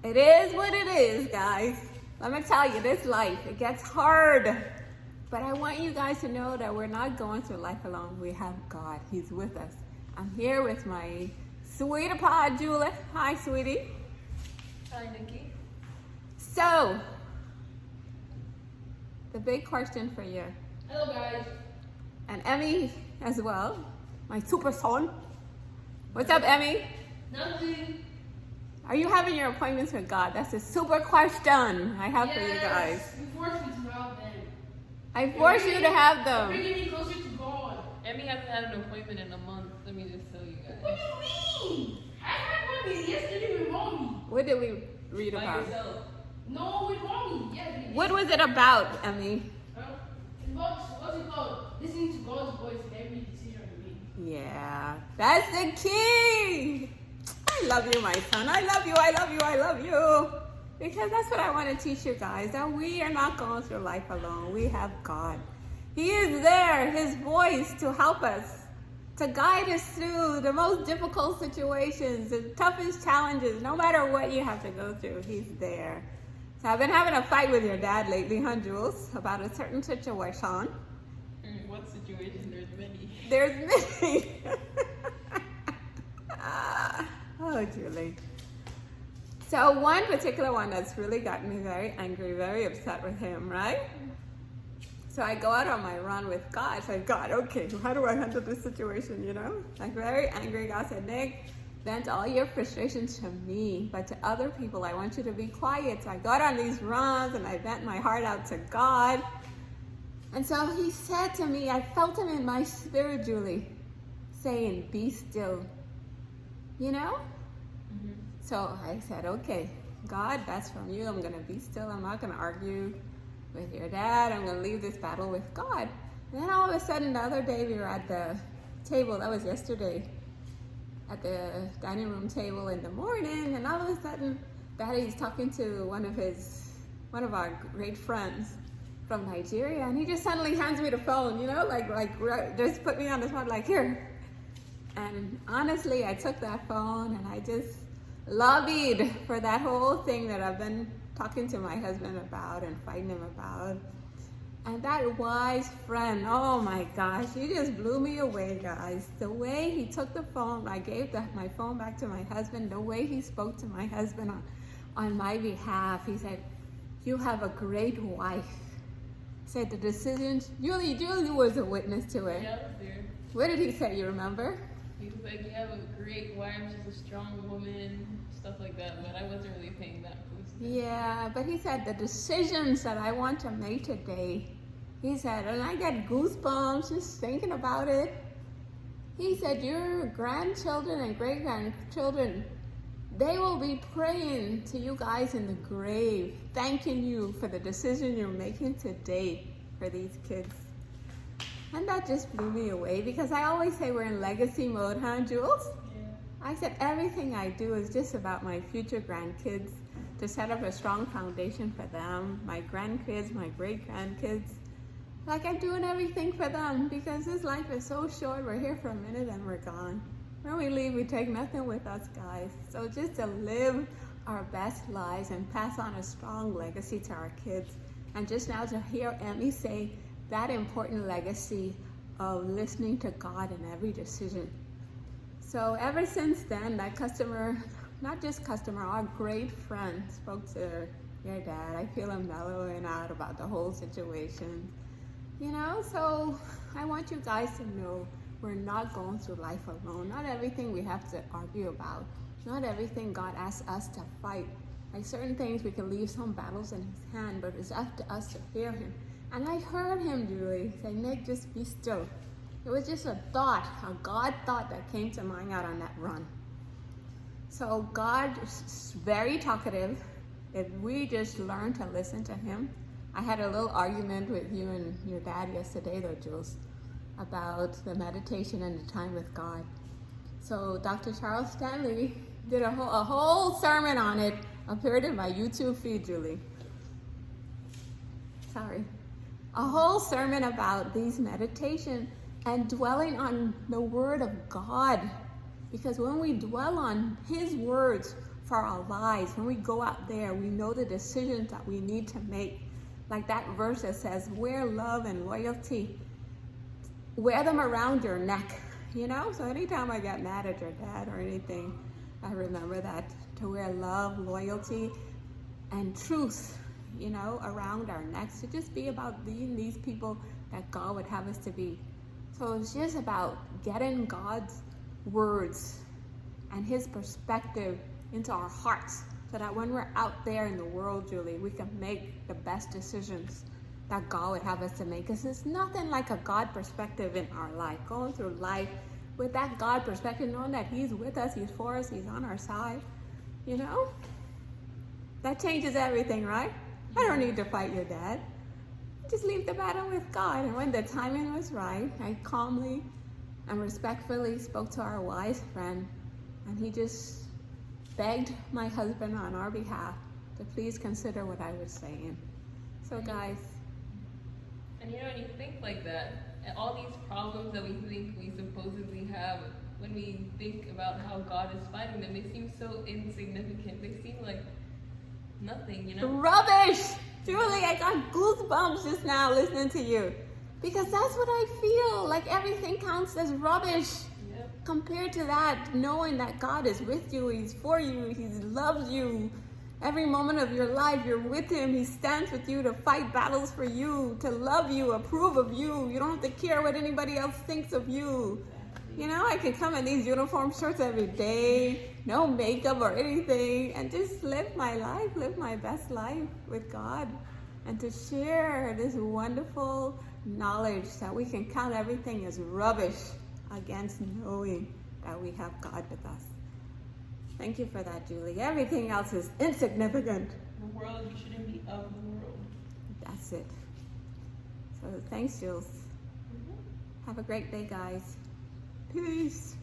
It is what it is, guys. Let me tell you, this life, it gets hard. But I want you guys to know that we're not going through life alone. We have God. He's with us. I'm here with my sweetie pie, Julie. Hi, sweetie. Hi, Nikki. So, the big question for you, Hello, guys. and Emmy as well, my super son. What's up, Emmy? Nothing. Are you having your appointments with God? That's a super question I have for you guys. You forced me to have them. I force you to have You're them. bringing me closer to God. Emmy hasn't had an appointment in a month. Let me just tell you What guys. do you mean? I had one yesterday with mommy. What did we read By about? yourself. No, with mommy. Yeah. What was it about, Emmy? What's it called? Listening to God's voice in every decision we make. Yeah, that's the key. I love you, my son. I love you, I love you, I love you. Because that's what I want to teach you guys, that we are not going through life alone. We have God. He is there, his voice to help us, to guide us through the most difficult situations, the toughest challenges, no matter what you have to go through, he's there. So I've been having a fight with your dad lately, huh, Jules, about a certain situation. What situation? There's many. There's many. Oh, Julie. So one particular one that's really gotten me very angry, very upset with him, right? So I go out on my run with God. I said, God, okay, how do I handle this situation, you know? Like very angry. God said, Nick, vent all your frustrations to me, but to other people, I want you to be quiet. So I go out on these runs and I vent my heart out to God. And so he said to me, I felt him in my spirit, Julie, saying, be still. You know? Mm-hmm. So I said, okay, God, that's from you. I'm going to be still. I'm not going to argue with your dad. I'm going to leave this battle with God. And then all of a sudden, the other day, we were at the table. That was yesterday. At the dining room table in the morning. And all of a sudden, Daddy's talking to one of our great friends from Nigeria. And he just suddenly hands me the phone, you know, like just put me on the spot, like, here. And honestly, I took that phone and I just lobbied for that whole thing that I've been talking to my husband about and fighting him about. And that wise friend, oh my gosh, he just blew me away, guys. The way he took the phone, I gave my phone back to my husband, the way he spoke to my husband on my behalf. He said, you have a great wife. He said the decisions, Julie was a witness to it. Yeah, I was there. What did he say, you remember? He was like, you have a great wife, she's a strong woman, stuff like that, but I wasn't really paying that close. Yeah, but he said the decisions that I want to make today, he said, and I get goosebumps just thinking about it. He said, your grandchildren and great-grandchildren, they will be praying to you guys in the grave, thanking you for the decision you're making today for these kids. And that just blew me away because I always say we're in legacy mode, huh, Jules? Yeah. I said everything I do is just about my future grandkids, to set up a strong foundation for them, my grandkids, my great-grandkids. Like I'm doing everything for them because this life is so short. We're here for a minute and we're gone. When we leave, we take nothing with us, guys. So just to live our best lives and pass on a strong legacy to our kids. And just now to hear Emmy say that important legacy of listening to God in every decision. So ever since then, that customer, not just customer, our great friend spoke to your dad. I feel him mellowing out about the whole situation. You know, so I want you guys to know we're not going through life alone. Not everything we have to argue about. Not everything God asks us to fight. Like certain things we can leave some battles in his hand, but it's up to us to fear him. And I heard him, Julie, say, Nick, just be still. It was just a thought, a God thought that came to mind out on that run. So God is very talkative. If we just learn to listen to him. I had a little argument with you and your dad yesterday, though, Jules, about the meditation and the time with God. So Dr. Charles Stanley did a whole sermon on it, appeared in my YouTube feed, Julie. Sorry. A whole sermon about these meditation and dwelling on the Word of God. Because when we dwell on His words for our lives. When we go out there, we know the decisions that we need to make. Like that verse that says, wear love and loyalty. Wear them around your neck, you know? So anytime I get mad at your dad or anything, I remember that, to wear love, loyalty, and truth, you know, around our necks, to just be about being these people that God would have us to be. So it's just about getting God's words and his perspective into our hearts, so that when we're out there in the world, Julie, we can make the best decisions that God would have us to make. Because there's nothing like a God perspective in our life. Going through life with that God perspective, knowing that he's with us, he's for us, he's on our side, you know? That changes everything, right? I don't need to fight your dad. Just leave the battle with God. And when the timing was right, I calmly and respectfully spoke to our wise friend, and he just begged my husband on our behalf to please consider what I was saying. So guys. And you know, when you think like that, and all these problems that we think we supposedly have, when we think about how God is fighting them, they seem so insignificant. They seem like nothing, you know? Rubbish! Julie, I got goosebumps just now listening to you. Because that's what I feel. Like everything counts as rubbish. Compared to that, knowing that God is with you, he's for you, he loves you. Every moment of your life, you're with him. He stands with you to fight battles for you, to love you, approve of you. You don't have to care what anybody else thinks of you. You know, I can come in these uniform shirts every day, no makeup or anything, and just live my life, live my best life with God. And to share this wonderful knowledge that we can count everything as rubbish against knowing that we have God with us. Thank you for that, Julie. Everything else is insignificant. The world, you shouldn't be of the world. That's it. So thanks, Jules. Have a great day, guys. Peace.